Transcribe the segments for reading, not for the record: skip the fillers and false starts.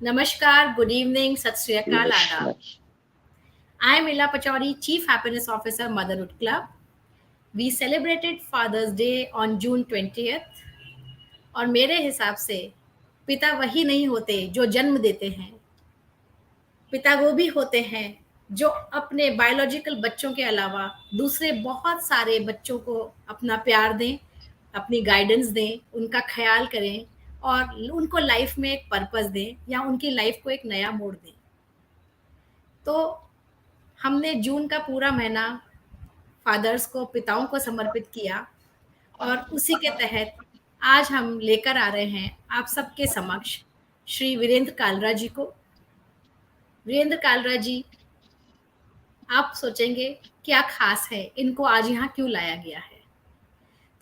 Namaskar, good evening, Sat Sri Akal, Adab. नमस्कार। I am Ila Pachauri, Chief Happiness Officer, Motherhood Club. We celebrated Father's Day on June 20th और मेरे हिसाब से पिता वही नहीं होते जो जन्म देते हैं, पिता वो भी होते हैं जो अपने बायोलॉजिकल बच्चों के अलावा दूसरे बहुत सारे बच्चों को अपना प्यार दें, अपनी गाइडेंस दें, उनका ख्याल करें और उनको लाइफ में एक पर्पस दें या उनकी लाइफ को एक नया मोड़ दें। तो हमने जून का पूरा महीना फादर्स को, पिताओं को समर्पित किया और उसी के तहत आज हम लेकर आ रहे हैं आप सबके समक्ष श्री वीरेंद्र कालरा जी को। वीरेंद्र कालरा जी, आप सोचेंगे क्या खास है, इनको आज यहाँ क्यों लाया गया है?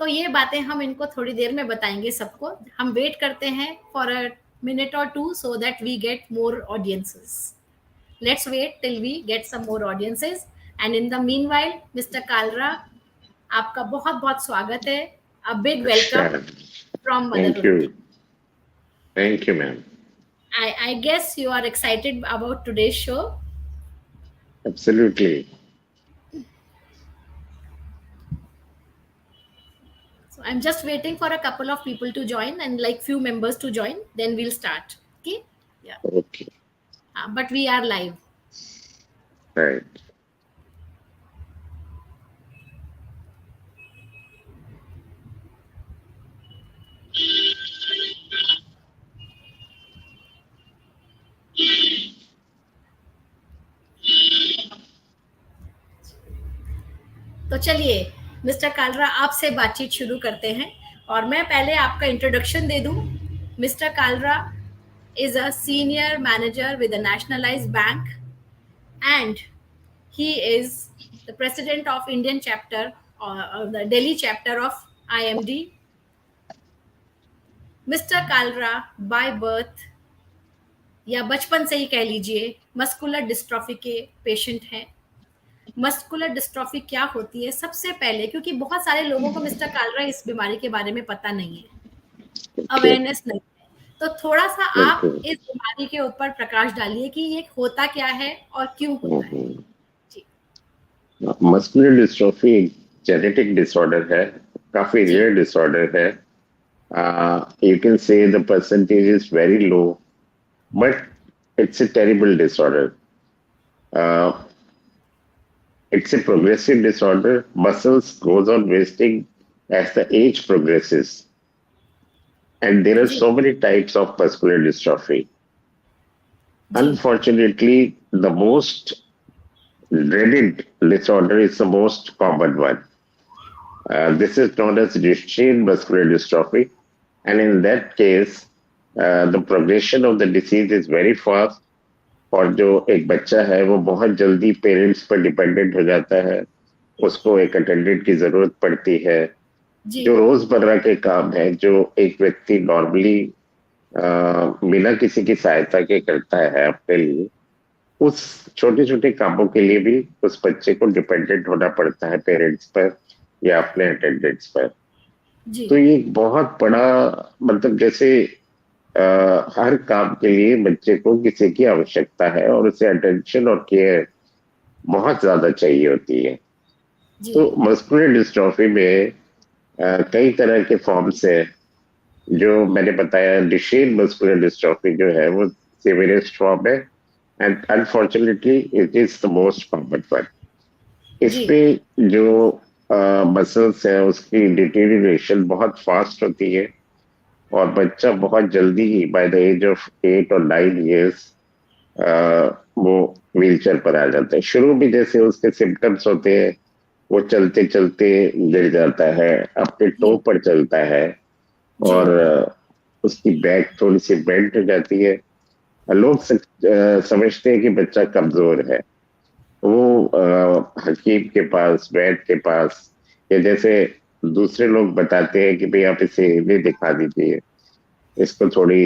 तो ये बातें हम इनको थोड़ी देर में बताएंगे सबको। हम वेट करते हैं फॉर अ मिनट और to so that we get more audiences. Let's wait till we get some more audiences. And in the meanwhile, Mr. Kalra, आपका बहुत बहुत स्वागत है. A big welcome नमस्कार। from thank Motherhood. You. Thank you ma'am. I guess you are excited about today's show. Absolutely. So I'm just waiting for a couple of people to join and like few members to join. Then we'll start. Okay? Yeah. Okay. But we are live. Right. तो चलिए mister Kalra, आपसे बातचीत शुरू करते हैं और मैं पहले आपका इंट्रोडक्शन दे दूं. Mister Kalra is a senior manager with the Nationalized Bank and he is the president of Indian chapter or the Delhi chapter of IMD. Mr. Kalra by birth या बचपन से ही कह लीजिए मस्कुलर डिस्ट्रॉफी के पेशेंट हैं. Muscular dystrophy क्या होती है सबसे पहले, क्योंकि बहुत सारे लोगों को मिस्टर कालरा इस बीमारी के बारे में पता नहीं है, अवेयरनेस नहीं है. तो थोड़ा सा आप इस बीमारी के ऊपर प्रकाश डालिए कि ये होता क्या है और क्यों होता है. जी. मस्कुलर डिस्ट्रोफी एक जेनेटिक डिसऑर्डर है, काफी जी. रेयर डिसऑर्डर है. You can say the percentage is very low, but it's a terrible disorder. It's a progressive disorder. Muscles goes on wasting as the age progresses. And there are जी. so many types of muscular dystrophy. जी. Unfortunately, the most dreaded disorder is the most common one. This is known as Duchenne muscular dystrophy. And in that case, the progression of the disease is very fast. और जो एक बच्चा है वो बहुत जल्दी parents पर डिपेंडेंट हो जाता है, उसको एक अटेंडेंट की जरूरत पड़ती है. जी. जो रोजमर्रा के काम है जो एक व्यक्ति नॉर्मली बिना किसी की सहायता के करता है अपने लिए, उस छोटे छोटे कामों के लिए भी उस बच्चे को डिपेंडेंट होना पड़ता है पेरेंट्स पर या अपने अटेंडेंट्स पर. जी. तो ये बहुत बड़ा, मतलब जैसे हर काम के लिए बच्चे को किसी की आवश्यकता है और उसे अटेंशन और केयर बहुत ज्यादा चाहिए होती है. जी. तो मस्कुलर डिस्ट्रॉफी में कई तरह के फॉर्म्स है. जो मैंने बताया, डिशेन मस्कुलर डिस्ट्रॉफी जो है वो सीवियरेस्ट फॉर्म है and unfortunately it is the most common one. इसमें जो मसल्स है उसकी डिटेरियोरेशन बहुत फास्ट होती है और बच्चा बहुत जल्दी ही बाय द एज ऑफ 8 और 9 years वो व्हीलचेयर पर आ जाता है. शुरू में जैसे उसके सिम्टम्स होते हैं, वो चलते चलते गिर जाता है, अपने टो पर चलता है और उसकी बैक थोड़ी सी बेंट हो जाती है. लोग समझते हैं कि बच्चा कमजोर है. वो हकीम के पास, वैद्य के पास, या जैसे दूसरे लोग बताते हैं कि भाई आप इसे इन्हें दिखा दीजिए, इसको थोड़ी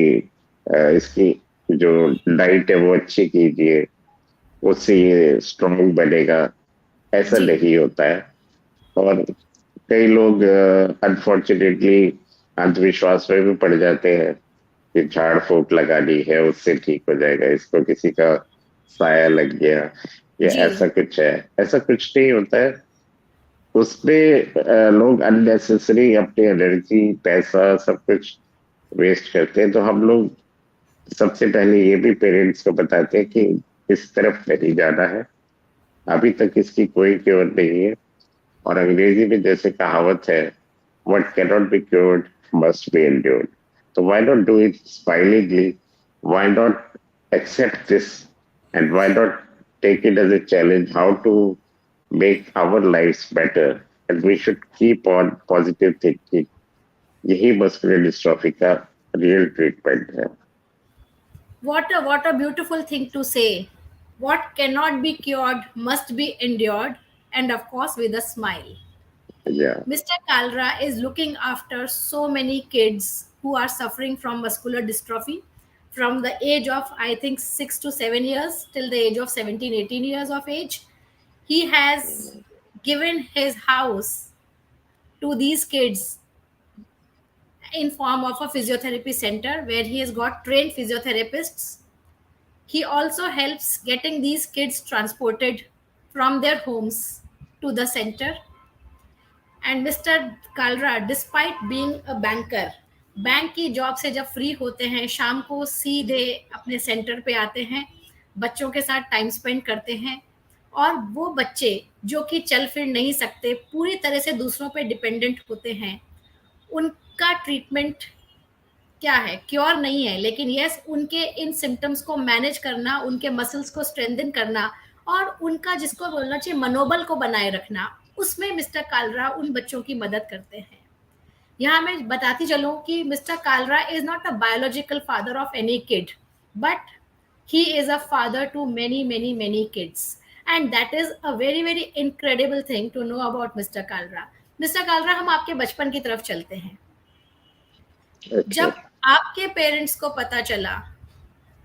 इसकी जो डाइट है वो अच्छी कीजिए, उससे ये स्ट्रॉन्ग बनेगा. ऐसा नहीं होता है. और कई लोग अनफॉर्चुनेटली अंधविश्वास में भी पड़ जाते हैं कि झाड़ फूक लगानी है उससे ठीक हो जाएगा, इसको किसी का साया लग गया या ऐसा जी, कुछ है। ऐसा कुछ नहीं होता है। उसमें लोग अननेसेसरी अपनी एनर्जी, पैसा, सब कुछ वेस्ट करते हैं। तो हम लोग सबसे पहले ये भी पेरेंट्स को बताते हैं कि इस तरफ नहीं जाना है, अभी तक इसकी कोई क्योर नहीं है। और अंग्रेजी में जैसे कहावत है, what cannot be cured must be endured. So why not do it smilingly? Why not accept this? And why not take it as a challenge how to make our lives better? And we should keep on positive thinking. यही muscular dystrophy का real treatment है। what a beautiful thing to say. What cannot be cured must be endured, and of course with a smile. या Mr. Kalra is looking after so many kids who are suffering from muscular dystrophy from the age of, I think, 6 to 7 years till the age of 17, 18 years of age. He has given his house to these kids in form of a physiotherapy center where he has got trained physiotherapists. He also helps getting these kids transported from their homes to the center. And mister Kalra despite being a banker, bank की job से जब free होते हैं शाम को सीधे अपने centre पे आते हैं, बच्चों के साथ टाइम स्पेंड करते हैं। और वो बच्चे जो कि चल फिर नहीं सकते, पूरी तरह से दूसरों पे डिपेंडेंट होते हैं, उनका ट्रीटमेंट क्या है, क्योर नहीं है, लेकिन यस उनके इन सिम्टम्स को मैनेज करना, उनके मसल्स को स्ट्रेंथन करना और उनका जिसको बोलना चाहिए मनोबल को बनाए रखना, उसमें मिस्टर कालरा उन बच्चों की मदद करते हैं। यहाँ मैं बताती चलूं कि mister Kalra is not a biological father of any kid, but he is a father to many many many kids, and that is a very very incredible thing to know about mister Kalra. Mister Kalra, हम आपके बचपन की तरफ चलते हैं। Okay. जब आपके parents को पता चला,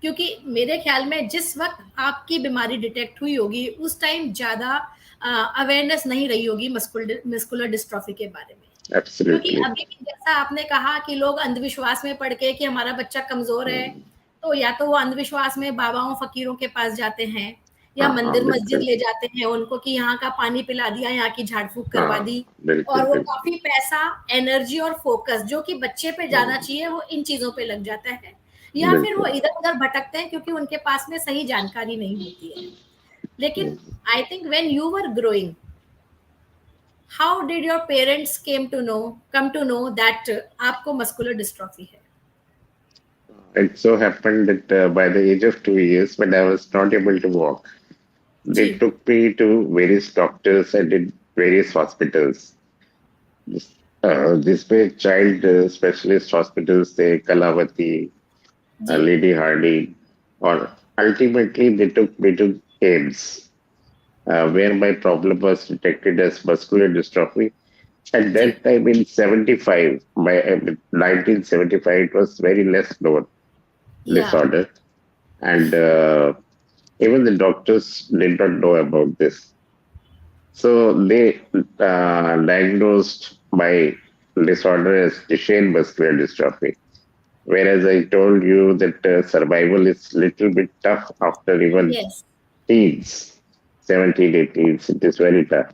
क्योंकि मेरे ख्याल में जिस वक्त आपकी बीमारी डिटेक्ट हुई होगी उस टाइम ज़्यादा अवेयरनेस नहीं रही होगी मस्कुलर डिस्ट्रॉफी के बारे में। क्योंकि एब्सोल्युटली। अभी भी जैसा आपने कहा कि लोग अंधविश्वास में पड़ के कि हमारा बच्चा कमज़ोर है, तो या तो वो अंधविश्वास में बाबाओं फ़कीरों के पास जाते हैं या हाँ हाँ मंदिर मस्जिद बिल्कुल। ले जाते हैं उनको कि यहाँ का पानी पिला दिया, यहाँ की झाड़ फूक करवा हाँ दी। बिल्कुल और वो बिल्कुल। काफ़ी पैसा, एनर्जी और फोकस जो कि बच्चे पे जाना चाहिए वो इन चीज़ों पे लग जाता है, या फिर वो बिल्कुल। इधर-उधर भटकते हैं क्योंकि उनके पास में सही जानकारी नहीं होती है। लेकिन I think when you were growing, how did your parents come to know that आपको मस्कुलर डिस्ट्रॉफी है? It so happened that by the age of 2 years, when I was not able to walk, they जी, took me to various doctors and in various hospitals. जिसमें child specialist hospitals थे, कलावती, जी, lady Hardy, और ultimately they took me to AIMS, where my problem was detected as muscular dystrophy. At जी, that time in 75, by 1975, it was very less known या, disorder. And even the doctors did not know about this. So they diagnosed my disorder as Duchenne muscular dystrophy. Whereas I told you that survival is little bit tough after even yes, teens, 17, 18, it is very tough.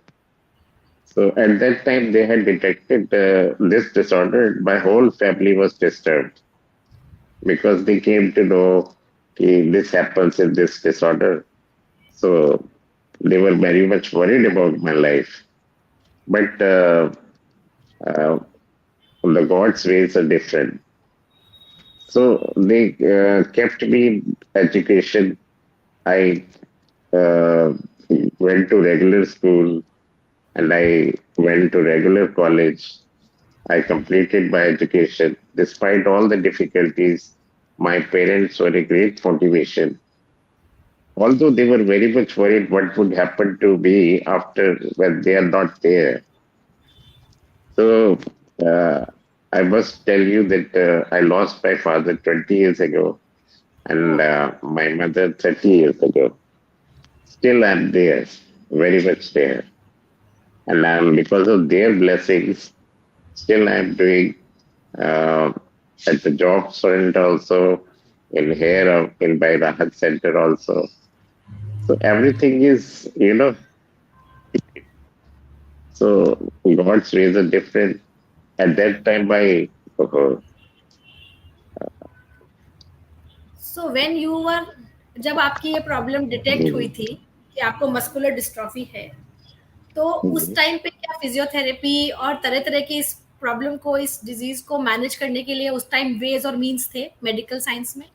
So at that time they had detected this disorder. My whole family was disturbed because they came to know this happens in this disorder. So they were very much worried about my life. But uh, the God's ways are different. So they kept me in education. I uh, went to regular school and I went to regular college. I completed my education. Despite all the difficulties, my parents were a great motivation. Although they were very much worried what would happen to me after when they are not there. So uh, I must tell you that I lost my father 20 years ago and oh, my mother 30 years ago. Still, I'm there, very much there. And because of their blessings, still I'm doing. Uh, at the job front also, in here, in by Rahat Center also. So everything is, so God's ways are different. At that time, uh, so when you वर, जब आपकी ये problem detect हुई mm, थी कि आपको muscular dystrophy है, तो उस mm. टाइम पे क्या फिजियोथेरेपी और तरह तरह की इस प्रॉब्लम को, इस डिजीज को मैनेज करने के लिए उस टाइम वेज और मीन्स थे मेडिकल साइंस में?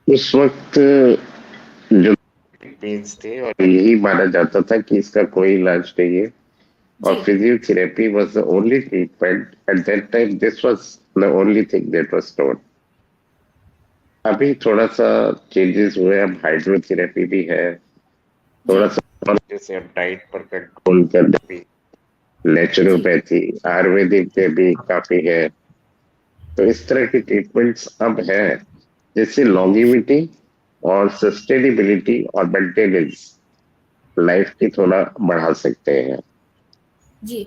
उस वक्त जो पेन्स थे और यही माना जाता था कि इसका कोई इलाज नहीं है, जी और physiotherapy was the only treatment at that time. This was the only thing that was known. अभी थोड़ा सा चेंजेस हुए, अब हाइड्रोथेरेपी भी है, जी थोड़ा सा और जैसे अब डाइट पर कंट्रोल करने भी, जी नेचुरोपैथी, आयुर्वेदिक में भी काफी है। तो इस तरह की ट्रीटमेंट्स अब है, जिससे लॉन्गिविटी और सस्टेनेबिलिटी और मेंटेनेंस लाइफ की थोड़ा बढ़ा सकते हैं। जी।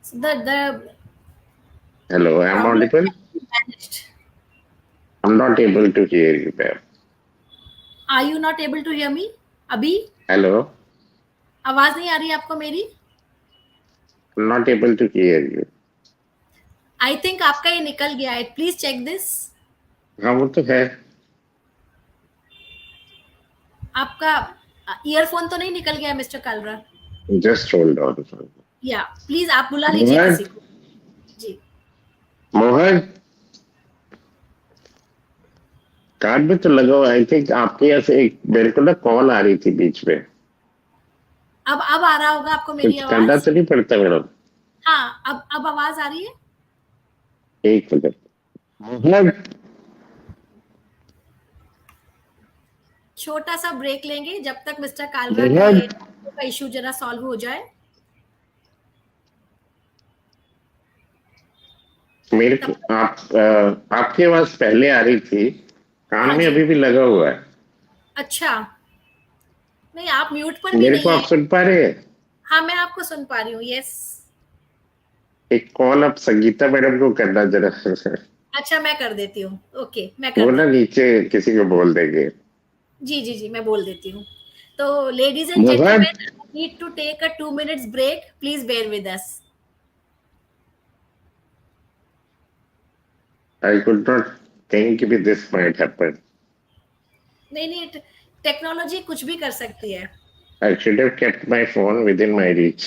The hello, I am problem audible? Can be managed. I am not able to hear you ma'am. Are you not able to hear me? अभी हेलो, आवाज नहीं आ रही है आपको मेरी? I am not able to hear you. I think आपका ये निकल गया है, प्लीज चेक दिस। हाँ, वो तो है। आपका ईयरफोन तो नहीं निकल गया mister Kalra? Just hold on. या प्लीज आप बुला लीजिए मोहन, किसी को। जी। मोहन, कार्ड में तो लगा हुआ, आई थिंक आपके यहाँ से एक मेरे को ना कॉल आ रही थी बीच में। अब आ रहा होगा आपको मेरी कुछ करना आवाज? तो नहीं पड़ता मैडम? हाँ, अब आवाज आ रही है। एक मिनट। मोहन, छोटा सा ब्रेक लेंगे जब तक मिस्टर कालरा का मोहन, ये का इशू जरा सॉल्व हो जाए। मेरे को तब तक। आपकी आवाज पहले आ रही थी, कान हाँ में जी। अभी भी लगा हुआ है। अच्छा। नहीं, आप म्यूट पर भी मेरे को नहीं आप है। सुन पा रहे हैं? हाँ, मैं आपको सुन पा रही हूँ, यस। एक कॉल आप संगीता मैडम को करना जरा। अच्छा, मैं कर देती हूँ, ओके, मैं कर वो ना देती हूँ। नीचे किसी को बोल देंगे। जी जी जी, मैं बोल देती हूँ। तो लेडीज एंड मोहन, gentleman, need to take a 2 minutes break, please bear with us. I could not think कि दिस माइट हैपन। नहीं नहीं, टेक्नोलॉजी कुछ भी कर सकती है। I should have kept my phone within my reach.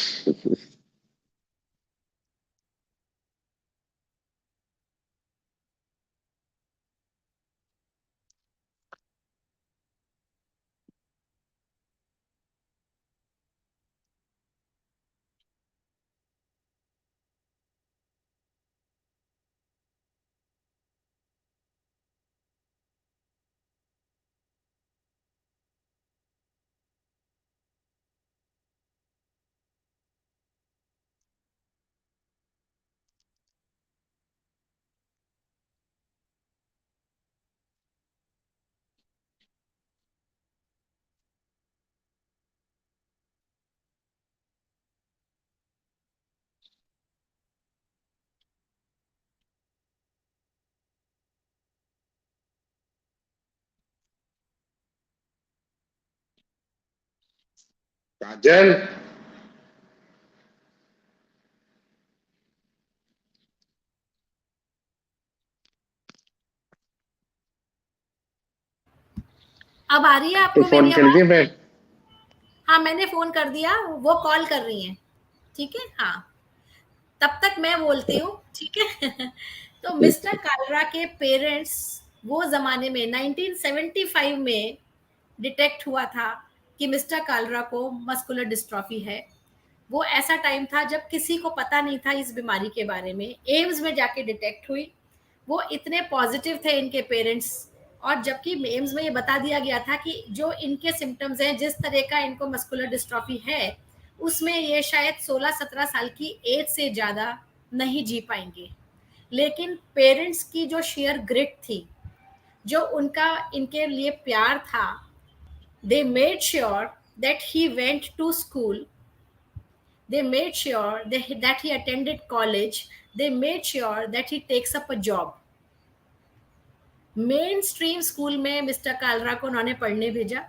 Kajal, अब आ रही है तो आपको फोन मेरी कर आवाज? दिया मैं। हाँ, मैंने फोन कर दिया, वो कॉल कर रही हैं। ठीक है, हाँ। तब तक मैं बोलती हूँ, ठीक है। तो मिस्टर कालरा के पेरेंट्स, वो जमाने में 1975 में डिटेक्ट हुआ था कि मिस्टर कालरा को मस्कुलर डिस्ट्रॉफी है। वो ऐसा टाइम था जब किसी को पता नहीं था इस बीमारी के बारे में, एम्स में जाके डिटेक्ट हुई। वो इतने पॉजिटिव थे इनके पेरेंट्स, और जबकि एम्स में ये बता दिया गया था कि जो इनके सिम्टम्स हैं, जिस तरह का इनको मस्कुलर डिस्ट्रॉफी है, उसमें ये शायद 16-17 साल की एज से ज़्यादा नहीं जी पाएंगे। लेकिन पेरेंट्स की जो शेयर ग्रिट थी, जो उनका इनके लिए प्यार था, they made sure that he went to school, They made sure that he attended college. They made sure that he takes up a job. Main stream school में मिस्टर कालरा को उन्होंने पढ़ने भेजा.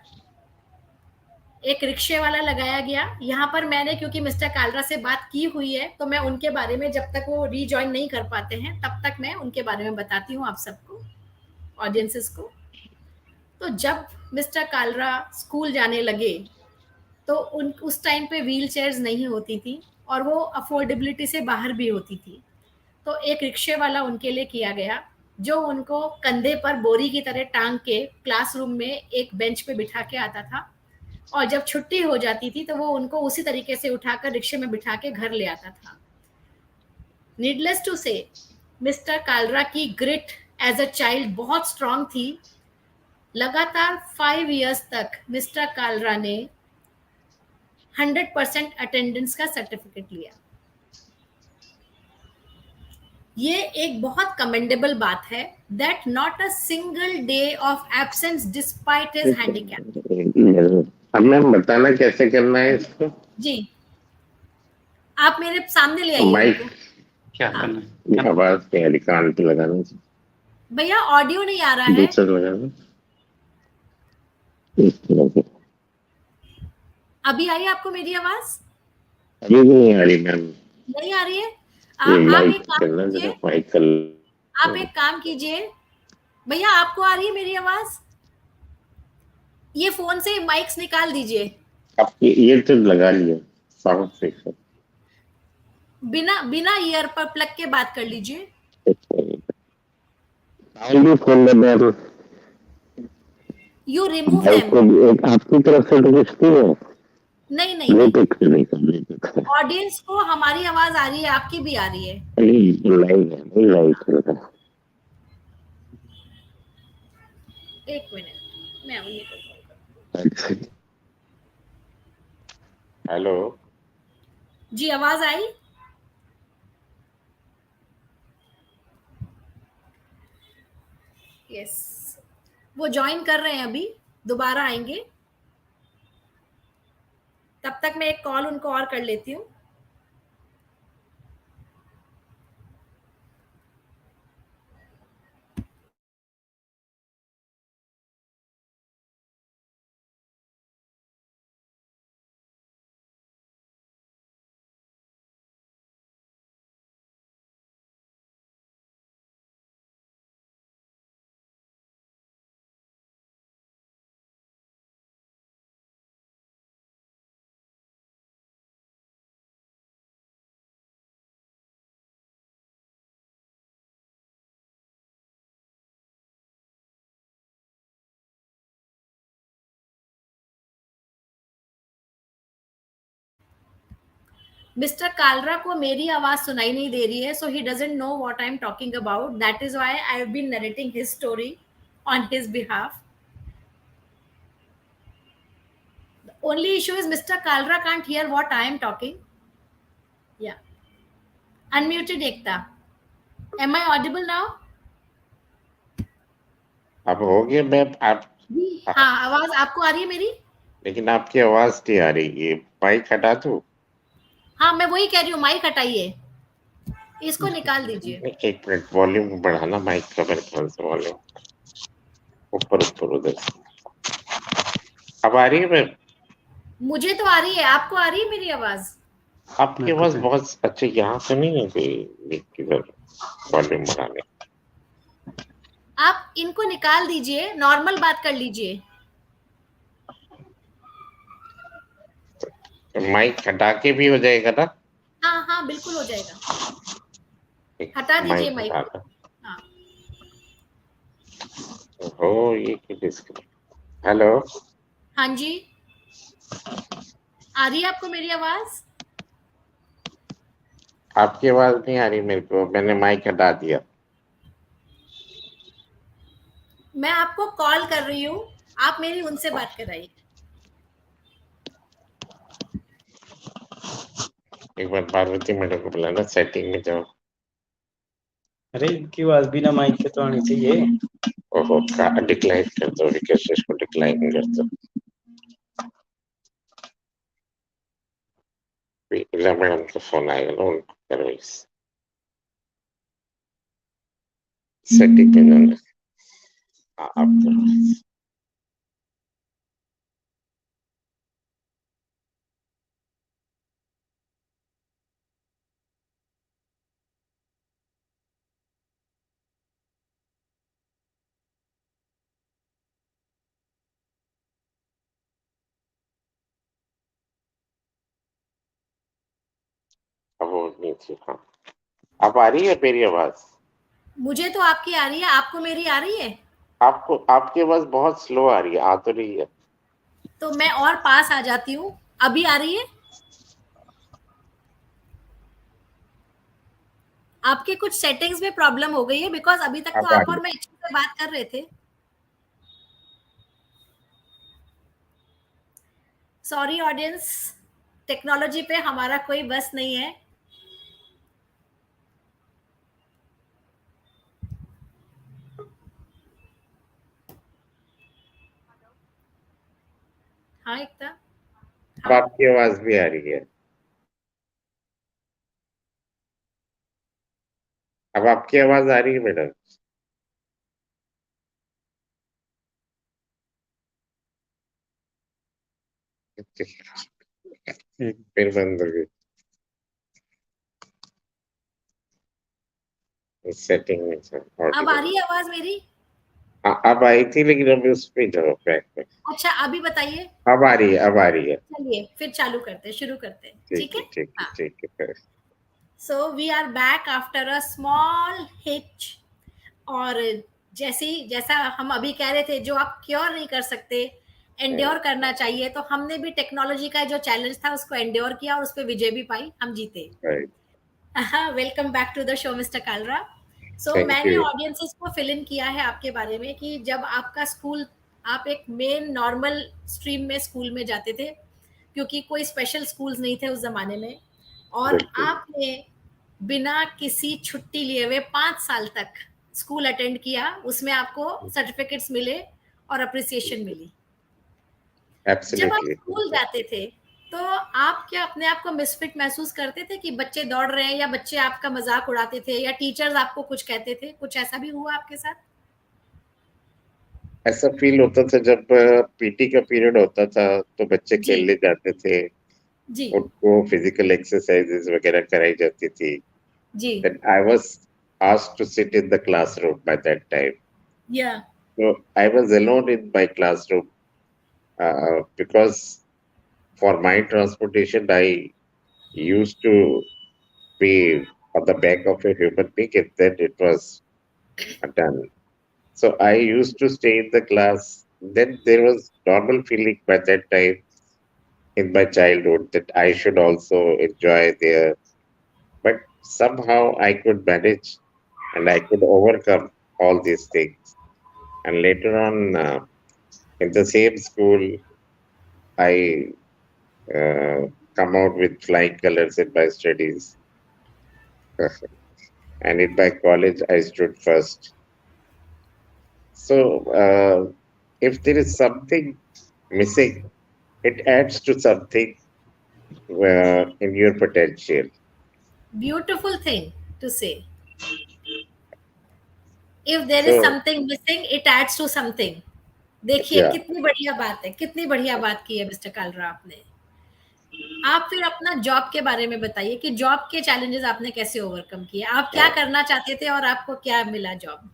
एक रिक्शे वाला लगाया गया. यहाँ पर मैंने, क्योंकि मिस्टर कालरा से बात की हुई है, तो मैं उनके बारे में, जब तक वो रीजॉइन नहीं कर पाते हैं तब तक मैं उनके बारे में बताती हूँ आप सबको, ऑडियंसेस को. तो जब मिस्टर कालरा स्कूल जाने लगे तो उस टाइम पे व्हील चेयर्स नहीं होती थी और वो अफोर्डेबिलिटी से बाहर भी होती थी. तो एक रिक्शे वाला उनके लिए किया गया, जो उनको कंधे पर बोरी की तरह टांग के क्लासरूम में एक बेंच पे बिठा के आता था, और जब छुट्टी हो जाती थी तो वो उनको उसी तरीके से उठाकर रिक्शे में बिठा के घर ले आता था. नीडलेस टू से, मिस्टर कालरा की ग्रिट एज अ चाइल्ड बहुत स्ट्रांग थी. लगातार 5 इयर्स तक मिस्टर कालरा ने 100% अटेंडेंस का सर्टिफिकेट लिया. ये एक बहुत कमेंडेबल बात है, that not a single day of absence despite his handicap. अब मैम बताना कैसे करना है इसको. जी, आप मेरे सामने ले आइए माइक उनको. क्या हाँ करना है, ये आवाज क्या है, कान पे लगाना, भैया, ऑडियो नहीं आ रहा है. दूसरा लगाना इस तरह से. अभी आई आपको मेरी आवाज? अभी भी नहीं आ रही मैम. नहीं आ रही है? ये आप माइक एक काम करना जरा, कीजिए. माइक कर. आप एक काम कीजिए भैया, आपको आ रही है मेरी आवाज? ये फोन से माइक्स निकाल दीजिए. आप ये तो लगा लिया साउंड से. बिना बिना ईयर पर प्लग के बात कर लीजिए. साउंड भी खोल ले ma'am. You remove mic them. को भी एक आपकी तरफ से तो कुछ नहीं है. नहीं नहीं नहीं, ब्लूटूथ से नहीं कर, ब्लूटूथ से. ऑडियंस को हमारी आवाज आ रही है, आपकी भी आ रही है. नहीं लाइव है, नहीं लाइव चल रहा है. एक मिनट, मैं उन्हीं को कॉल करती अच्छा. हेलो. हूँ. जी, आवाज आई? यस, वो ज्वाइन कर रहे हैं अभी, दोबारा आएंगे. तब तक मैं एक कॉल उनको और कर लेती हूँ. मिस्टर कालरा को मेरी आवाज सुनाई नहीं दे रही है, so he doesn't know what I am talking about. That is why I have been narrating his story on his behalf. The only issue is Mr. Kalra can't hear what I am talking. Yeah. Unmuted Ekta. Am I audible now? अब हो गया ma'am. आप जी हाँ, आवाज आपको आ रही है मेरी? लेकिन आपकी आवाज नहीं आ रही है. माइक हटा दूं? हाँ, मैं वही कह रही हूँ, माइक हटाइए, इसको निकाल दीजिए. एक मिनट, वॉल्यूम बढ़ाना माइक का मेरे ख्याल से. वॉल्यूम ऊपर ऊपर उधर से. अब आ रही है मैम? मुझे तो आ रही है, आपको आ रही है मेरी आवाज? आपकी आवाज बहुत अच्छी. यहाँ से नहीं है कोई किधर वॉल्यूम बढ़ाने. आप इनको निकाल दीजिए, नॉर्मल बात कर लीजिए. माइक हटा के भी हो जाएगा ना? हाँ हाँ, बिल्कुल हो जाएगा. हटा दीजिए माइक माइक हटा को. दो. हाँ. हो ये की डिस्क. हेलो. हाँ जी, आ रही है आपको मेरी आवाज? आपकी आवाज नहीं आ रही मेरे को. मैंने माइक हटा दिया. मैं आपको कॉल कर रही हूँ, आप मेरी उनसे बात कराइए. एक बार पार्वती मैडम को बुलाना, सेटिंग में जाओ. अरे इनकी आवाज बिना माइक के तो आनी चाहिए. ओहो, डिक्लाइन कर दो. रिक्वेस्ट को डिक्लाइन कर दो. Lamang ka phone ay alone. Pero is setting pa na after. अब वो नहीं थी हाँ अब आ रही है मेरी आवाज मुझे तो आपकी आ रही है, आपको मेरी आ रही है? आपको आपकी आवाज बहुत स्लो आ रही है आ तो रही है तो मैं और पास आ जाती हूँ। अभी आ रही है? आपके कुछ सेटिंग्स में प्रॉब्लम हो गई है, बिकॉज़ अभी तक तो अब आ आप रही और मैं अच्छे से बात कर रहे थे। सॉरी ऑडियंस, टेक्नोलॉजी पे हमारा कोई बस नहीं है। हाँ, एकता? अब हाँ, आपकी आवाज भी आ रही है अब आपकी आवाज आ रही है मैडम फिर बंद हो गई सेटिंग में अब आ ऑडिबल रही है आवाज़ मेरी? अब आई थी लेकिन अभी उस पे जाओ बैक पे अच्छा, अभी बताइए। अब आ रही है अब आ रही है चलिए, फिर चालू करते हैं, शुरू करते हैं, ठीक ठीक है? है ठीक है हाँ। ठीक है so we are back after a small hitch. और जैसा हम अभी कह रहे थे, जो आप क्योर नहीं कर सकते, एंड्योर करना चाहिए, तो हमने भी टेक्नोलॉजी का जो चैलेंज था उसको एंड्योर किया और उस पर विजय भी पाई, हम जीते। Right welcome back to the show mister Kalra. So thank मैंने यू ऑडियंसेस को फिल इन किया है आपके बारे में कि जब आपका स्कूल, आप एक मेन नॉर्मल स्ट्रीम में स्कूल में जाते थे, क्योंकि कोई स्पेशल स्कूल्स नहीं थे उस जमाने में, और बिल्कुल आपने बिना किसी छुट्टी लिए हुए 5 साल तक स्कूल अटेंड किया, उसमें आपको सर्टिफिकेट्स मिले और अप्रिसिएशन मिली। जब आप एब्सोल्युटली स्कूल जाते थे, तो आप क्या अपने आप को मिसफिट महसूस करते थे कि बच्चे दौड़ रहे हैं, या बच्चे आपका मजाक उड़ाते थे, या टीचर्स आपको कुछ कहते थे? कुछ ऐसा भी हुआ आपके साथ? ऐसा फील होता था जब पीटी का पीरियड होता था तो बच्चे जी। खेलने जाते थे जी। उनको फिजिकल एक्सरसाइजेज वगैरह कराई जाती थी जी। then I was asked to sit in the classroom by that time या। so I was alone in my classroom because for my transportation I used to be on the back of a human being and then it was done so I used to stay in the class then there was normal feeling by that time in my childhood that I should also enjoy there. But somehow I could manage and I could overcome all these things. And later on, in the same school, I come out with flying colors in my studies. And in my college, I stood first. So if there is something missing, it adds to something in your potential. Beautiful thing to say, if there is So something missing it adds to something. देखिए yeah, कितनी बढ़िया बात है, कितनी बढ़िया बात की है मिस्टर कालरा आपने। आप फिर अपना जॉब के बारे में बताइए कि जॉब के चैलेंजेस आपने कैसे ओवरकम किए, आप क्या uh, करना चाहते थे और आपको क्या मिला job?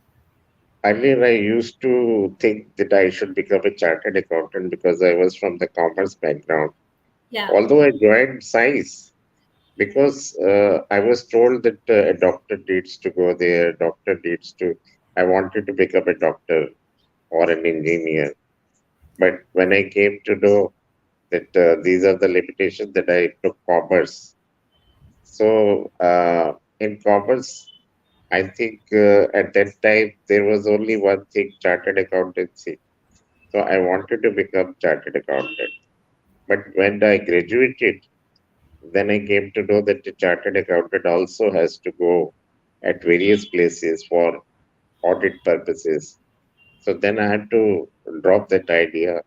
earlier, I used to think that I should become a chartered accountant because I was from the commerce background. या। Although I joined science because I was told that a doctor needs to go there, doctor needs to. I wanted to become a doctor or an engineer. But when I came to know that these are the limitations, that I took commerce. So in commerce, I think at that time there was only one thing, chartered accountancy. So I wanted to become chartered accountant. But when I graduated, then I came to know that the chartered accountant also has to go at various places for audit purposes. So then I had to drop that idea.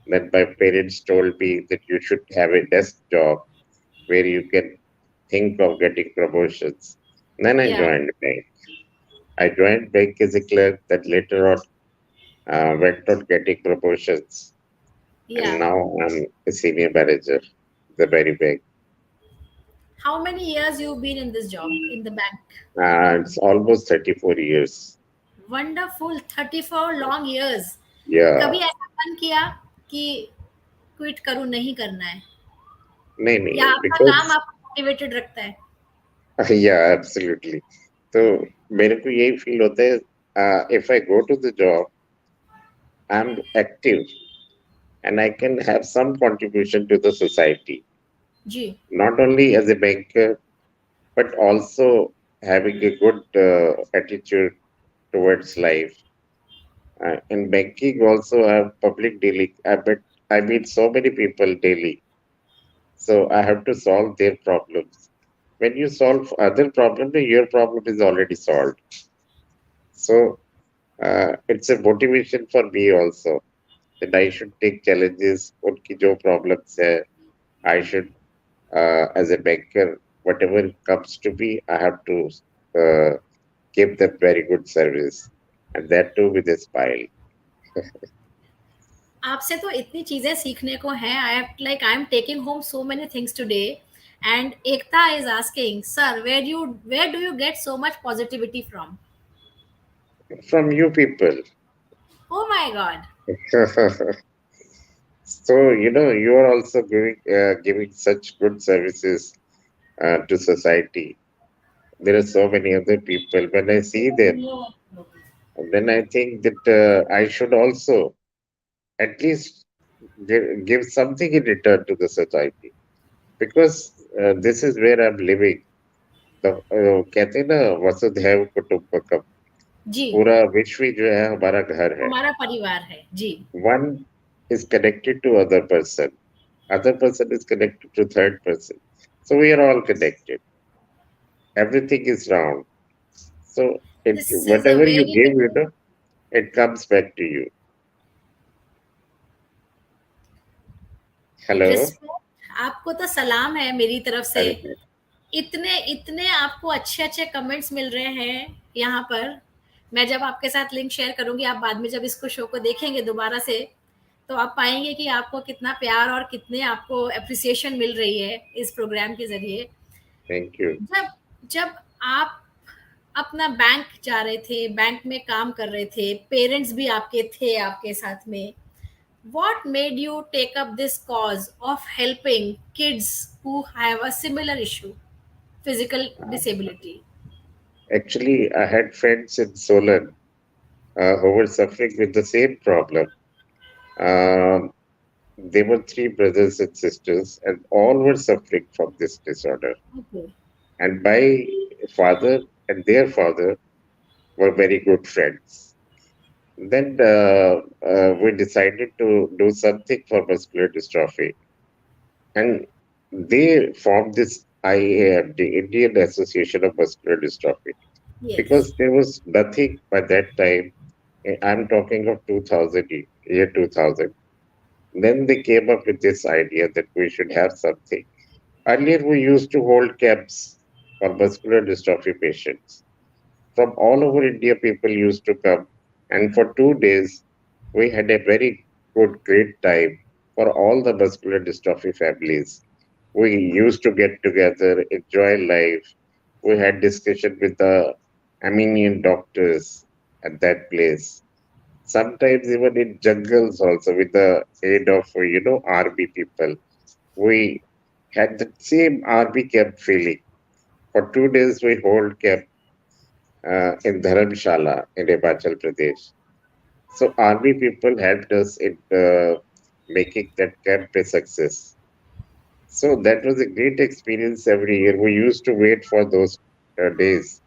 Then my parents told me that you should have a desk job where you can think of getting promotions. Then I Yeah, joined bank. I joined bank as a clerk that later on went on getting promotions. And yeah. now I'm a senior manager, the very bank. How many years you've been in this job in the bank? It's almost 34 years. Wonderful 34 long years. Yeah, कभी ऐसा मन किया कि quit करूं, नहीं करना है, नहीं या नहीं आपका काम because आपको मोटिवेटेड रखता है? yeah, absolutely. तो मेरे को यही फील होता है if I go to the job, I'm active and I can have some contribution to the society, ji. not only as a banker, but also having a good attitude towards life. In banking, also have public dealing. I meet so many people daily, so I have to solve their problems. When you solve other problem, your problem is already solved. So it's a motivation for me also that I should take challenges. उनकी जो problems है, I should as a banker, whatever comes to me, I have to uh, give them very good service, and that too with a smile. आपसे तो इतनी चीजें सीखने को हैं. I am taking home so many things today. And Ekta is asking, sir, where do you get so much positivity from? From you people. Oh my god. So you are also giving such good services to society. There are so many other people. When I see them, then I think that I should also at least give something in return to the society because this is where I'm living. The कहते हैं ना वसुधैव कुटुंबकम, जी. पूरा विश्व ही जो है हमारा घर है. हमारा परिवार है जी. One is connected to other person is connected to third person, so we are all connected. Everything is round. So this is a whatever you very give, it comes back to you. Hello. Respect. आपको तो सलाम है मेरी तरफ से. अरे, इतने इतने आपको अच्छे अच्छे कमेंट्स मिल रहे हैं यहाँ पर. मैं जब आपके साथ लिंक शेयर करूंगी, आप बाद में जब इसको शो को देखेंगे दोबारा से, तो आप पाएंगे कि आपको कितना प्यार और कितने आपको अप्रिसिएशन मिल रही है इस प्रोग्राम के जरिए. thank you. जब जब आप अपना बैंक जा रहे थे, बैंक में काम कर रहे थे, पेरेंट्स भी आपके थे आपके साथ में, what made you take up this cause of helping kids who have a similar issue, physical disability? Actually, I had friends in Solan who were suffering with the same problem. Um, they were three brothers and sisters, and all were suffering from this disorder. Okay. And my father and their father were very good friends. Then we decided to do something for muscular dystrophy, and they formed this IAM, the Indian Association of Muscular Dystrophy, Yes. because there was nothing by that time. I'm talking of 2000, year 2000. Then they came up with this idea that we should have something. Earlier, we used to hold camps for muscular dystrophy patients. From all over India, people used to come. And for 2 days, we had a very good, great time for all the muscular dystrophy families. We used to get together, enjoy life. We had discussion with the Armenian doctors at that place. Sometimes even in jungles also with the aid of, army people. We had the same army camp feeling. For 2 days, we hold camp in Dharamshala in Himachal Pradesh. So army people helped us in making that camp a success. So that was a great experience every year. We used to wait for those days.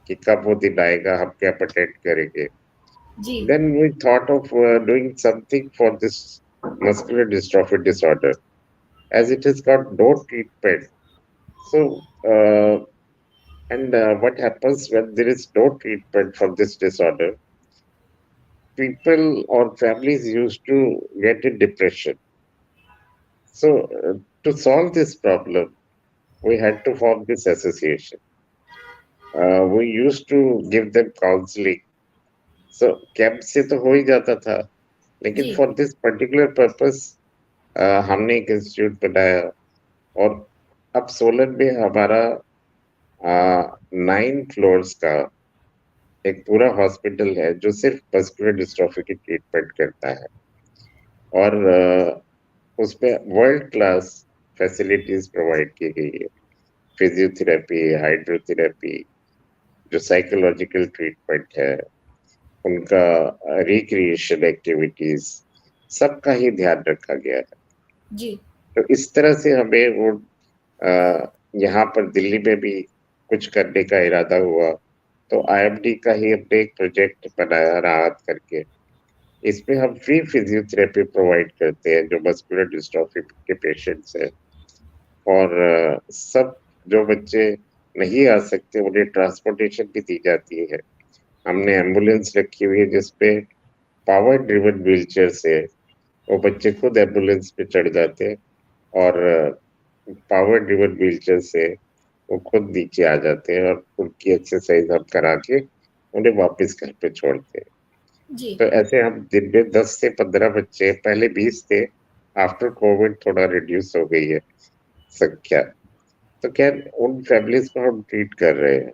कि कब वो दिन आएगा हम camp attend करेंगे. जी. Then we thought of doing something for this muscular dystrophy disorder, as it has got no treatment. So, and what happens when there is no treatment for this disorder? People or families used to get in depression. So, to solve this problem, we had to form this association. We used to give them counseling. So camp से तो हो ही जाता था, लेकिन जी, for this particular purpose हमने एक institute बनाया। और अब सोलन में हमारा 9 फ्लोर्स का एक पूरा हॉस्पिटल है जो सिर्फ मस्कुलर डिस्ट्रॉफी की ट्रीटमेंट करता है। और उसमें वर्ल्ड क्लास फैसिलिटीज प्रोवाइड की गई है। फिजियोथेरेपी, हाइड्रोथेरेपी, जो साइकोलॉजिकल ट्रीटमेंट है, उनका रिक्रिएशन एक्टिविटीज, सबका ही ध्यान रखा गया है। जी, तो इस तरह से हमें वो यहाँ पर दिल्ली में भी कुछ करने का इरादा हुआ। तो आईएमडी का ही हमने एक प्रोजेक्ट बनाया राहत करके। इसमें हम फ्री फिजियोथेरेपी प्रोवाइड करते हैं जो मस्कुलर डिस्ट्रॉफी के पेशेंट्स हैं। और सब जो बच्चे नहीं आ सकते उन्हें ट्रांसपोर्टेशन भी दी जाती है। हमने एम्बुलेंस रखी हुई है जिसपे पावर ड्रिवन व्हीलचेयर से वो बच्चे खुद एम्बुलेंस पे चढ़ जाते हैं। और पावर ड्रिवन व्हीलचेयर से वो खुद नीचे आ जाते हैं और उनकी एक्सरसाइज हम करा के उन्हें वापस घर पे छोड़ते हैं। जी। तो ऐसे हम दिन में 10 से 15 बच्चे, पहले 20 थे, आफ्टर कोविड थोड़ा रिड्यूस हो गई है संख्या। तो क्या उन फैमिलीज को हम ट्रीट कर रहे हैं,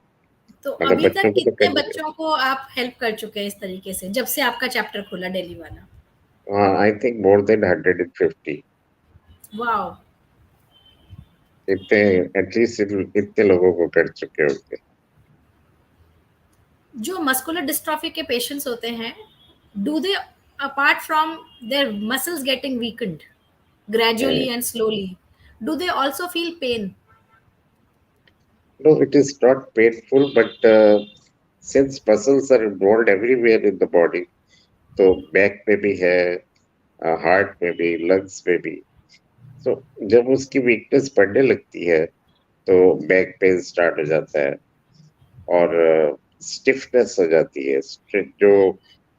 तो मतलब अभी तक बच्चों को तो कितने कर रहे बच्चों को आप हेल्प कर चुके हैं इस तरीके से, जब से आपका चैप्टर खुला दिल्ली वाला? हैं। I think more than 150। Wow! इतने, एटलीस्ट इतने लोगों को कर चुके होंगे। जो मस्कुलर डिस्ट्रॉफी के पेशेंट्स होते हैं, do they, apart from their muscles getting weakened gradually and slowly, do they also feel pain? No, it is not painful, but since muscles are involve everywhere in the body, तो back में भी है, heart में भी, lungs में भी। तो जब उसकी वीकनेस बढ़ने लगती है तो बैक पेन स्टार्ट हो जाता है और स्टिफनेस हो जाती है। जो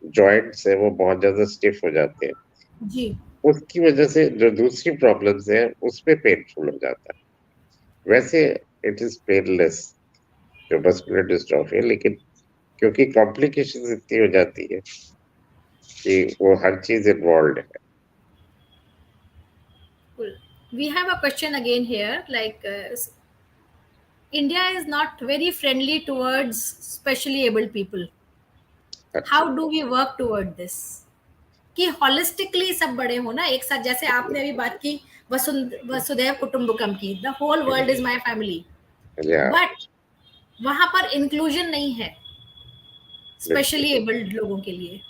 जॉइंट्स है वो बहुत ज्यादा स्टिफ हो जाते हैं। जी, उसकी वजह से जो दूसरी प्रॉब्लम्स है उसमें पेनफुल हो जाता है। वैसे इट इज पेनलेस जो मस्कुलर डिस्ट्रॉफी है, लेकिन क्योंकि कॉम्प्लिकेशंस इतनी हो जाती है कि वो हर चीज इन्वॉल्व है। cool. We have a question again here, like, India is not very friendly towards specially abled people. How do we work toward this? कि होलिस्टिकली सब बड़े हो ना एक साथ, जैसे आपने अभी बात की वसुधैव कुटुंबकम की, the whole world is my family, या बट वहां पर इंक्लूजन नहीं है बिल्कुल। स्पेशली एबल्ड लोगों के लिए।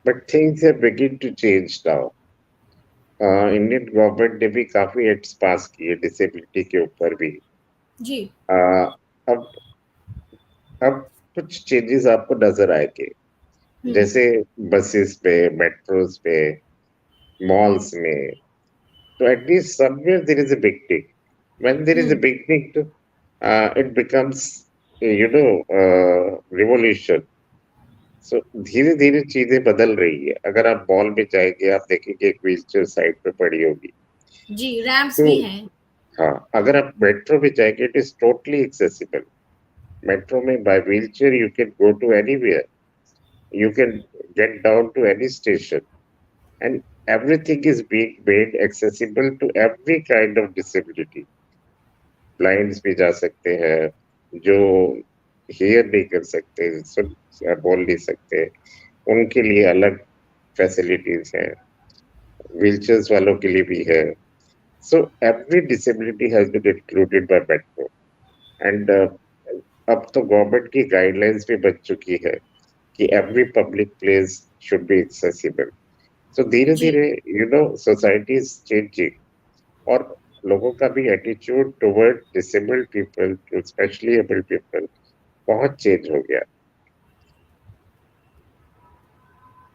But things are begin to change now. Indian government ने भी काफी एक्ट्स पास किए डिसेबिलिटी के ऊपर भी। जी। uh, अब अब कुछ चेंजेस आपको नजर आएंगे, हम्म। जैसे बसेस पे, मेट्रोस पे, मॉल्स में। तो at least somewhere there is a big tick. When there is a hmm. big tick, it becomes, revolution. सो धीरे धीरे चीजें बदल रही है। अगर आप मॉल में जाएंगे आप देखेंगे एक व्हीलचेयर साइड पे पड़ी होगी। जी, रैम्प्स तो भी हैं। हाँ, अगर आप मेट्रो में जाएंगे it is totally accessible. Metro में by wheelchair you can go to anywhere, you can get down to any station, and everything is being made accessible to every kind of disability। Blinds भी जा सकते हैं, जो here नहीं कर सकते, सुन बोल नहीं सकते, उनके लिए अलग फैसिलिटीज हैं। व्हीलचेयर्स वालों के लिए भी है। So every disability has been included by metro. And अब तो गवर्नमेंट की गाइडलाइंस भी बन चुकी है कि every public place should be accessible. So धीरे जी। धीरे सोसाइटी इज चेंजिंग। और लोगों का भी attitude toward disabled people, to specially abled people, बहुत चेंज हो गया।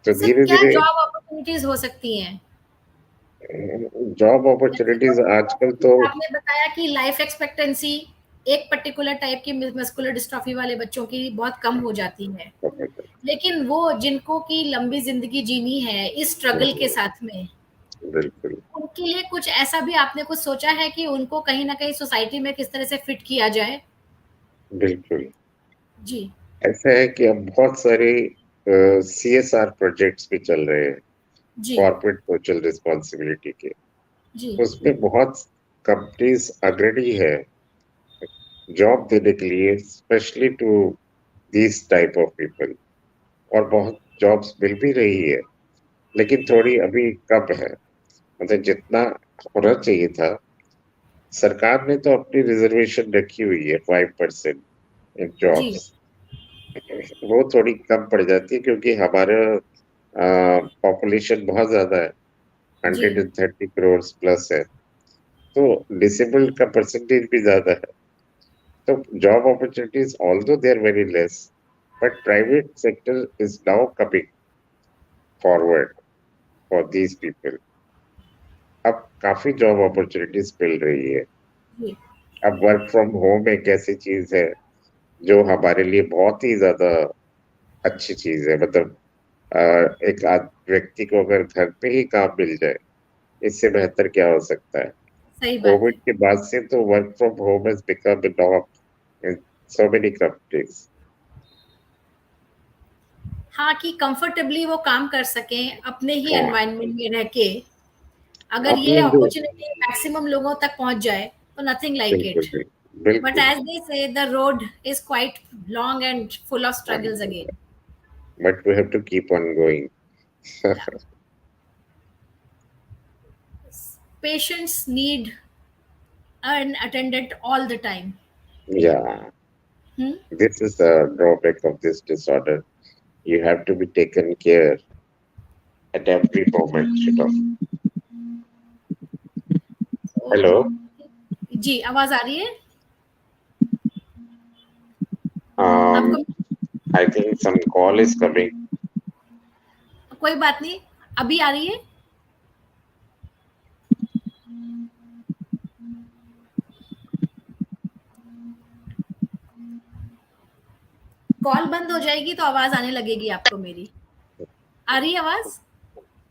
तो सर, धीरे क्या धीरे जॉब अपॉर्चुनिटीज हो सकती हैं? जॉब जैसे तो अपॉर्चुनिटीज आजकल तो आपने बताया कि लाइफ एक्सपेक्टेंसी एक पर्टिकुलर टाइप की मस्कुलर डिस्ट्रॉफी वाले बच्चों की बहुत कम हो जाती है, लेकिन वो जिनको की लंबी जिंदगी जीनी है इस स्ट्रगल के साथ में, बिल्कुल। के लिए कुछ ऐसा भी आपने कुछ सोचा है कि उनको कहीं ना कहीं सोसाइटी में किस तरह से फिट किया जाए? बिल्कुल। जी। ऐसा है कि अब बहुत सारे CSR प्रोजेक्ट्स भी चल रहे हैं, जी। कॉर्पोरेट सोशल रिस्पॉन्सिबिलिटी के। जी। उसमें बहुत कंपनीज अग्रणी है जॉब देने के लिए, specially to this type of people, और बहुत जॉब्स मिल भी रही है, लेकिन थोड़ी अभी कम है। मतलब जितना होना चाहिए था, सरकार ने तो अपनी रिजर्वेशन रखी हुई है 5% इन जी। जॉब्स। वो थोड़ी कम पड़ जाती है क्योंकि हमारा पॉपुलेशन बहुत ज्यादा है, जी। 130 करोड़ प्लस है, तो डिसेबल्ड का परसेंटेज भी ज्यादा है। तो job opportunities although they are very less, but private sector is now coming forward for these people. अब काफी जॉब अपॉर्चुनिटीज मिल रही है। जी। अब वर्क फ्रॉम होम एक ऐसी चीज है जो हमारे लिए बहुत ही ज्यादा अच्छी चीज है। मतलब अ, एक व्यक्ति को अगर घर पे ही काम मिल जाए, इससे बेहतर क्या हो सकता है। सही बात कोविड है। के बाद से तो work from home has become a norm in so many companies. हाँ, कि कंफर्टेबली वो काम कर सकें अपने ही हाँ, एनवायरनमेंट में रह के। अगर ये अपने जो, अपॉर्चुनिटी मैक्सिमम लोगों तक पहुंच जाए तो नथिंग लाइक बिल्कुल इट। बिल्कुल बट बिल्कुल। As they say the road is quite long and full of struggles again. But we have to keep on going. Patients need an attendant all the time. या, Hmm? this is the drawback of this disorder. You have to be taken care at every moment. So, Hello. जी, आवाज आ रही है Um, आपको? I think some call is coming. कोई बात नहीं, अभी आ रही है। कॉल बंद हो जाएगी तो आवाज आने लगेगी आपको मेरी। आ रही है आवाज?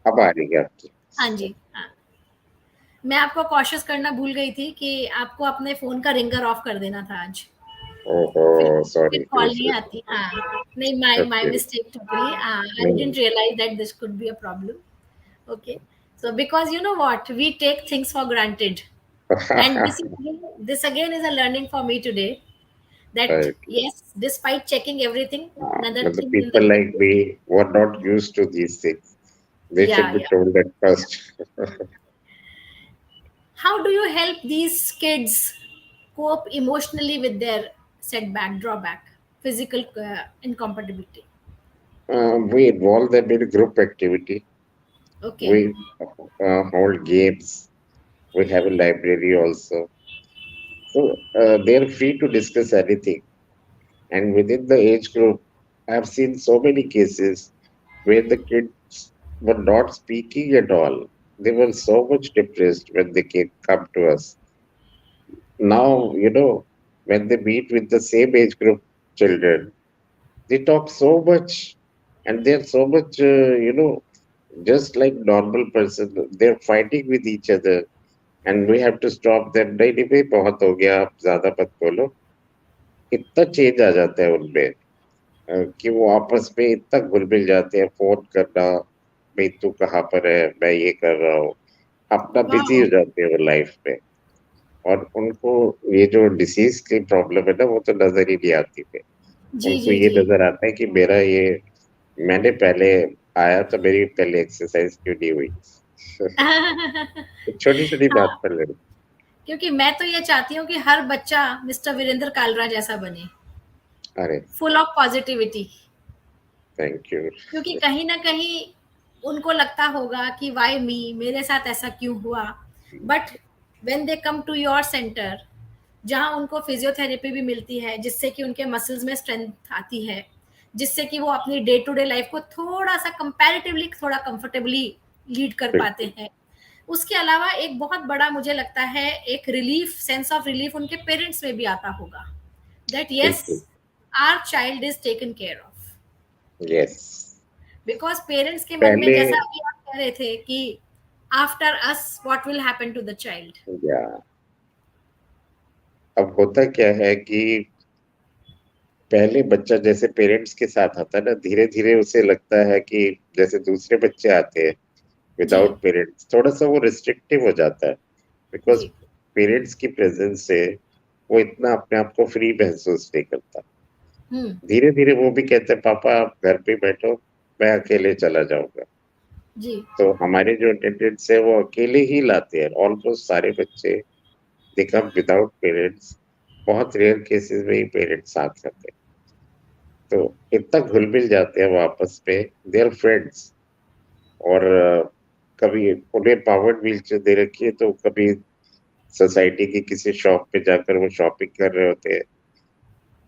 अब आ रही है आपकी? हाँ जी, हाँ। मैं आपको कॉशियस करना भूल गई थी कि आपको अपने फोन का रिंगर ऑफ कर देना था आज। फिर Oh, फिर sorry. कॉल नहीं आती। हाँ, नहीं, my Okay. Mistake totally. I Hmm. Didn't realise that this could be a problem. Okay, so because you know what, we take things for granted, and this again is a learning for me today, that Right. yes, despite checking everything, another But the thing in the people life like is, me were not used to these things. They should yeah, be yeah. told at first. How do you help these kids cope emotionally with their setback, drawback, physical incompatibility? We involve them in group activity. Okay. We hold games. We have a library also. So they are free to discuss anything. And within the age group, I have seen so many cases where the kids were not speaking at all. They were so much depressed when they came come to us. Now, when they meet with the same age group children, they talk so much, and they're so much, just like normal person. They're fighting with each other, and we have to stop them. नहीं नहीं भाई बहुत हो गया, आप ज्यादा मत बोलो। इतना चेंज आ जाता है उनमें, कि वो आपस में इतना घुल मिल जाते हैं। फोन करना, भाई तू कहाँ पर है, मैं ये कर रहा हूँ, अपना बिजी हो Wow. जाते हैं वो लाइफ में। और उनको ये जो डिसीज की प्रॉब्लम है ना, वो तो नजर ही नहीं आती है। जी, उनको जी, ये जी। नजर आता है कि मेरा ये, मैंने पहले आया तो मेरी पहले एक्सरसाइज क्यों नहीं हुई। छोटी छोटी बात हाँ, पर लड़ी। क्योंकि मैं तो ये चाहती हूँ कि हर बच्चा मिस्टर वीरेंद्र कालरा जैसा बने, अरे, full of positivity. Thank you. क्योंकि कहीं ना कहीं उनको लगता होगा कि वाई मी, मेरे साथ ऐसा क्यों हुआ। But when they come to your centre, जहाँ उनको फिजियोथेरेपी भी मिलती है, जिससे कि उनके मसल्स में स्ट्रेंथ आती है, जिससे कि वो अपनी डे टू डे लाइफ को थोड़ा सा कंपैरेटिवली थोड़ा कंफर्टेबली लीड कर बिल्कुल पाते हैं। उसके अलावा एक बहुत बड़ा मुझे लगता है एक रिलीफ, सेंस ऑफ रिलीफ उनके पेरेंट्स में भी आता होगा, दैट यस, बिल्कुल। Our child is taken care of. Yes. Because parents के मन में पहले, जैसा अभी आप कह रहे थे कि after us, what will happen to the child? या अब होता क्या है कि पहले बच्चा जैसे पेरेंट्स के साथ आता है ना, धीरे धीरे उसे लगता है कि जैसे दूसरे बच्चे आते हैं जी विदाउट पेरेंट्स, थोड़ा सा वो रिस्ट्रिक्टिव हो जाता है, बिकॉज जी। पेरेंट्स की प्रेजेंस से वो इतना अपने आप को फ्री महसूस नहीं करता। हम्म। धीरे धीरे वो भी कहते हैं पापा आप घर पे बैठो, मैं अकेले चला जाऊंगा। जी। तो हमारे जो अटेंडेंट्स है वो अकेले ही लाते हैं, ऑलमोस्ट सारे बच्चे दे कम विदाउट पेरेंट्स। बहुत रेयर केसेस में ही पेरेंट्स साथ रहते हैं, तो इतना घुल मिल जाते हैं वो आपस में, दे आर फ्रेंड्स। और कभी उन्हें पावर्ड व्हीलचेयर दे रखी है, तो कभी सोसाइटी की किसी शॉप पे जाकर वो शॉपिंग कर रहे होते हैं,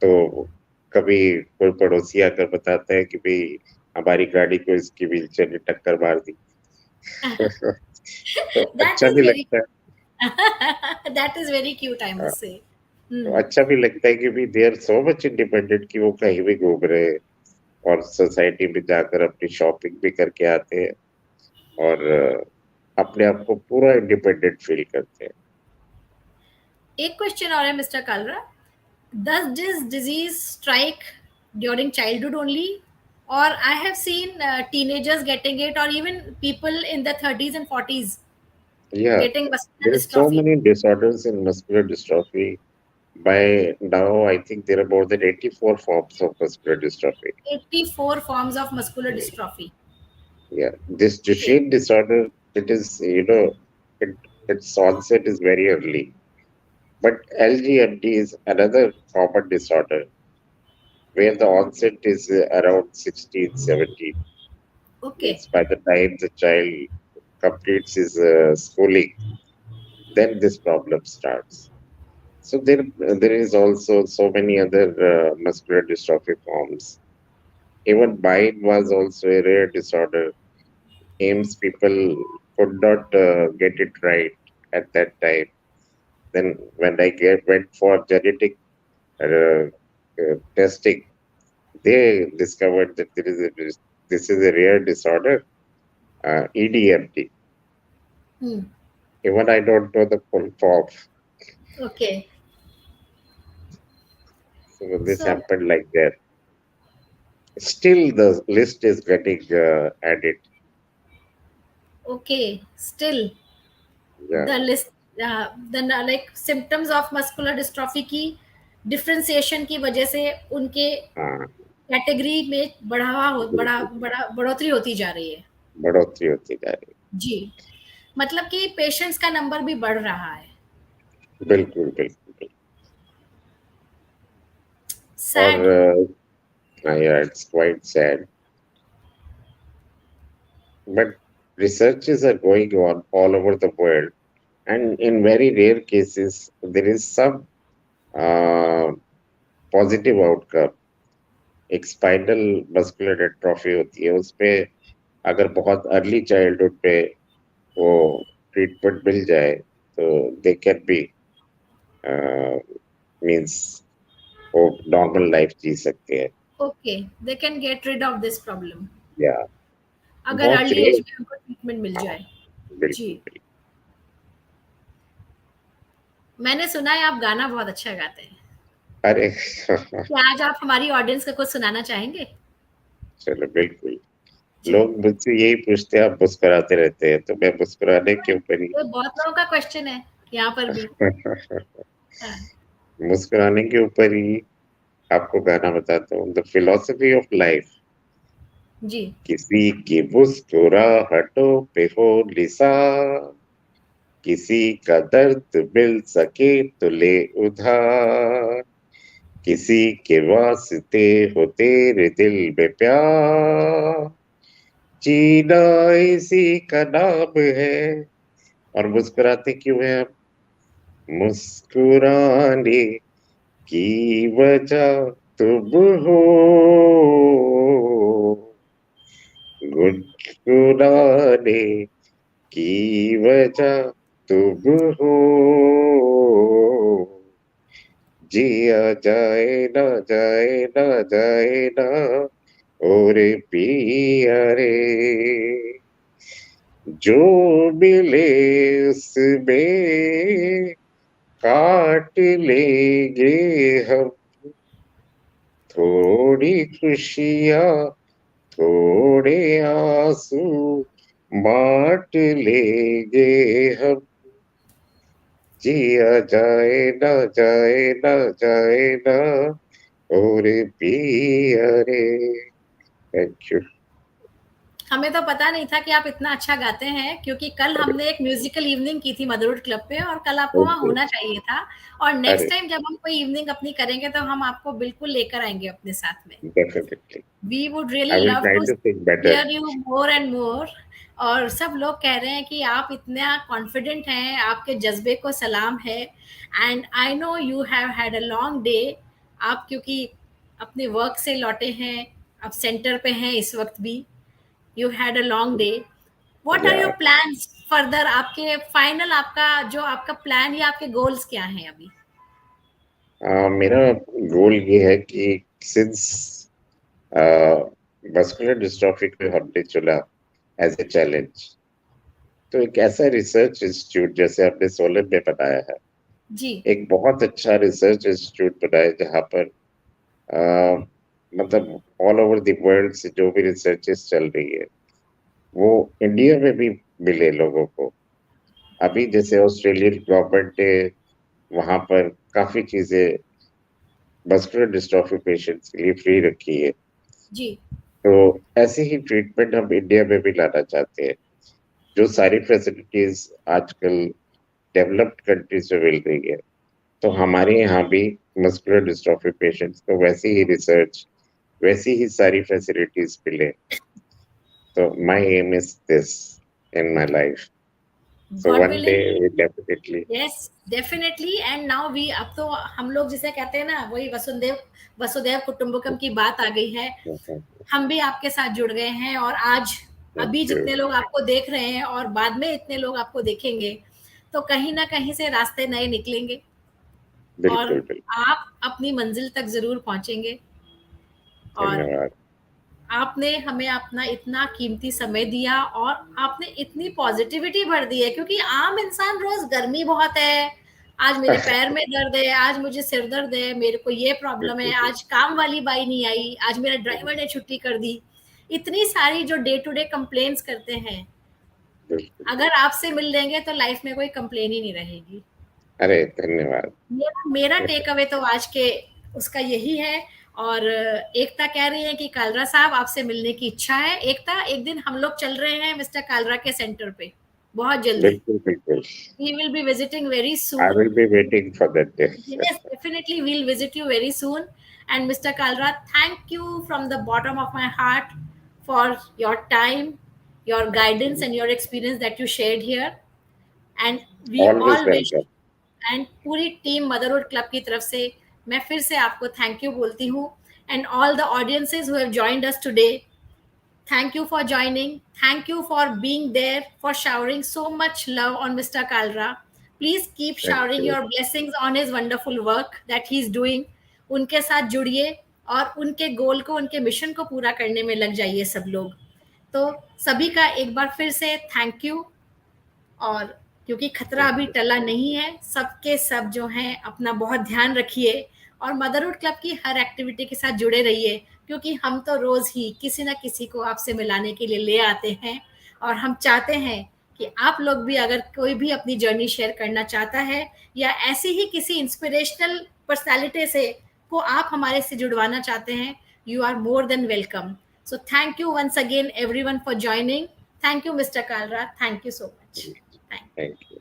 तो कभी कोई पड़ोसी आकर बताता है कि भाई हमारी गाड़ी को इसकी व्हीलचेयर ने टक्कर मार दी। तो That अच्छा is भी very लगता है। that is very cute, I हाँ, must say. तो Hmm. अच्छा भी लगता है कि भी they are so much independent कि वो कहीं भी घूम रहे हैं और सोसाइटी में जाकर अपनी शॉपिंग भी करके आते हैं, और अपने आप को पूरा इंडिपेंडेंट फील करते हैं। एक क्वेश्चन और है mister Kalra, does this disease strike during childhood only, or I have seen teenagers getting it, or even people in the 30s and 40s Yeah, getting muscular there are so dystrophy? many disorders in muscular dystrophy. By now, I think there are more than 84 forms of muscular dystrophy. 84 forms of muscular dystrophy. Yeah, this Okay. Duchenne disorder, it is, it, its onset is very early. But LGMD is another common disorder where the onset is around 16, 17. Okay. Means by the time the child completes his schooling, then this problem starts. So there is also so many other muscular dystrophy forms. Even mine was also a rare disorder. Aims people could not get it right at that time. Then when went for genetic testing, they discovered that this is a rare disorder, EDMD. Hmm. Even I don't know the full form. Okay. So this So, happened like that. Still, the list is getting added. okay, still Yeah. the list, the like symptoms of muscular dystrophy की differentiation की वजह से उनके हाँ, category में बिल्कुल बढ़ोतरी होती जा रही है। बढ़ोतरी होती जा रही जी, मतलब कि पेशेंट्स का नंबर भी बढ़ रहा है। है। बिल्कुल बिल्कुल बिल्कुल। और sad. yeah, it's quite sad, but researches are going on all over the world, and in very rare cases, there is some uh, positive outcome. एक स्पाइनल मस्कुलर एट्रोफी होती है, उसपे अगर बहुत अर्ली चाइल्डहुड पे वो ट्रीटमेंट मिल जाए, तो दे कैन बी मीन्स वो नॉर्मल लाइफ जी सकते हैं। Okay, they can get rid of this problem या अगर बहुत अर्ली एज रेयर। में उनको ट्रीटमेंट मिल हाँ, जाए। जी। बिल्कुल बिल्कुल। मैंने सुना है आप गाना बहुत अच्छा गाते हैं। अरे क्या आज आप हमारी ऑडियंस को कुछ सुनाना चाहेंगे? चलो बिल्कुल। जी। लोग मुझसे यही पूछते हैं, आप मुस्कुराते रहते हैं, तो मैं मुस्कुराने के ऊपर ही ये बहुत लोगों का क्वेश्चन है यहाँ पर भी। हाँ। मुस्कुराने के ऊपर ही आपको गाना बताता हूँ, द फिलोसफी ऑफ लाइफ। जी। किसी की मुस्कुराहटों पे हो निसार, किसी का दर्द मिल सके तो ले उधार, किसी के वास्ते हो तेरे दिल में प्यार, जीना इसी का नाम है। और मुस्कुराते क्यों हैं हम? मुस्कुराने की वजह तुम हो, गुनगुनाने की वजह तुम हो, जिया जाए ना जाए ना जाए ना, और पिया रे, जो मिले उसमें काट लेंगे हम, थोड़ी खुशियाँ थोड़े आंसू बांट लेंगे हम, जिया जाए ना जाए ना जाए ना और पिया रे। Thank you. हमें तो पता नहीं था कि आप इतना अच्छा गाते हैं, क्योंकि कल अरे हमने एक म्यूजिकल इवनिंग की थी मदरवुड क्लब पे, और कल आपको वहाँ ओके। होना चाहिए था। और नेक्स्ट अरे टाइम जब हम कोई इवनिंग अपनी करेंगे तो हम आपको बिल्कुल लेकर आएंगे अपने साथ में। Definitely we would I really will love try to to sing better. Hear you more and more. और सब लोग कह रहे हैं कि आप इतना कॉन्फिडेंट हैं, आपके जज्बे को सलाम है। And I know you have had a long day. आप क्योंकि अपने वर्क से लौटे हैं, आप सेंटर पे हैं इस वक्त भी, you had a long day. What are या योर प्लान्स फर्दर? आपके फाइनल, आपका जो आपका प्लान या आपके गोल्स क्या हैं अभी? मेरा गोल ये है कि सिंस मस्कुलर डिस्ट्रॉफी को हमने चुना एज ए चैलेंज, तो एक ऐसा रिसर्च इंस्टीट्यूट जैसे आपने सोलन में बनाया है, जी। एक बहुत अच्छा रिसर्च इंस्टीट्यूट बनाया जहाँ पर अ, मतलब ऑल ओवर द वर्ल्ड से जो भी रिसर्चेस चल रही है वो इंडिया में भी मिले लोगों को। अभी जैसे ऑस्ट्रेलियन गवर्नमेंट ने वहां पर काफी चीजें मस्कुलर डिस्ट्रॉफी पेशेंट्स के लिए फ्री रखी है। जी। तो ऐसे ही ट्रीटमेंट हम इंडिया में भी लाना चाहते हैं, जो सारी फैसिलिटीज आजकल डेवलप्ड कंट्रीज में मिल रही है। तो हमारे यहाँ भी मस्कुलर डिस्ट्रॉफी पेशेंट्स को वैसी ही रिसर्च, वैसी ही सारी फैसिलिटीज मिले। तो my aim is this in my life. So God one day willing. We definitely. Yes, definitely. And now we, अब तो हम लोग जिसे कहते हैं ना, वही वसुदेव वसुदेव कुटुंबकम की बात आ गई है। हम भी आपके साथ जुड़ गए हैं, और आज थैंक अभी यू। जितने लोग आपको देख रहे हैं और बाद में इतने लोग आपको देखेंगे, तो कहीं ना कहीं से रास्ते नए निकलेंगे, और बिल्कुल बिल्कुल। आप अपनी मंजिल तक जरूर पहुंचेंगे। और धन्यवाद। आपने हमें अपना इतना कीमती समय दिया, और आपने इतनी पॉजिटिविटी भर दी है, क्योंकि आम इंसान रोज गर्मी बहुत है, आज मेरे पैर में दर्द है, आज मुझे सिर दर्द है, मेरे को ये प्रॉब्लम है, बिल्कुल आज काम वाली बाई नहीं आई, आज मेरे ड्राइवर ने छुट्टी कर दी। इतनी सारी जो डे टू डे कंप्लेन्स करते हैं, बिल्कुल। अगर आपसे मिल लेंगे तो लाइफ में कोई कंप्लेन ही नहीं रहेगी। अरे धन्यवाद। मेरा मेरा टेक अवे तो आज के उसका यही है। और एकता कह रही है कि कालरा साहब आपसे मिलने की इच्छा है। एकता, एक दिन हम लोग चल रहे हैं मिस्टर कालरा के सेंटर पे, बहुत जल्दी। बिल्कुल बिल्कुल। We will be visiting very I soon. Will be waiting for that day. Yes, definitely we'll visit you very soon. And Mr. Kalra, thank you from the bottom of my heart for your time, your guidance, and your experience that you shared here. And we always all wish, welcome. And पूरी team motherhood club की तरफ से मैं फिर से आपको thank you बोलती हूँ। And all the audiences who have joined us today, thank you for joining. Thank you for being there, for showering so much love on Mr. Kalra. Please keep thank showering you. your blessings on his wonderful work that he's doing. उनके साथ जुड़िए, और उनके गोल को, उनके mission को पूरा करने में लग जाइए सब लोग। तो सभी का एक बार फिर से थैंक यू। और क्योंकि खतरा अभी टला नहीं है, सबके सब जो हैं अपना बहुत ध्यान रखिए, और मदरहुड क्लब की हर एक्टिविटी के साथ जुड़े रहिए, क्योंकि हम तो रोज ही किसी ना किसी को आपसे मिलाने के लिए ले आते हैं। और हम चाहते हैं कि आप लोग भी, अगर कोई भी अपनी जर्नी शेयर करना चाहता है, या ऐसी ही किसी इंस्पिरेशनल पर्सनालिटी से को आप हमारे से जुड़वाना चाहते हैं, you are more than welcome. So thank you once again everyone for joining. Thank you mister Kalra, thank you so much. Thank thank you.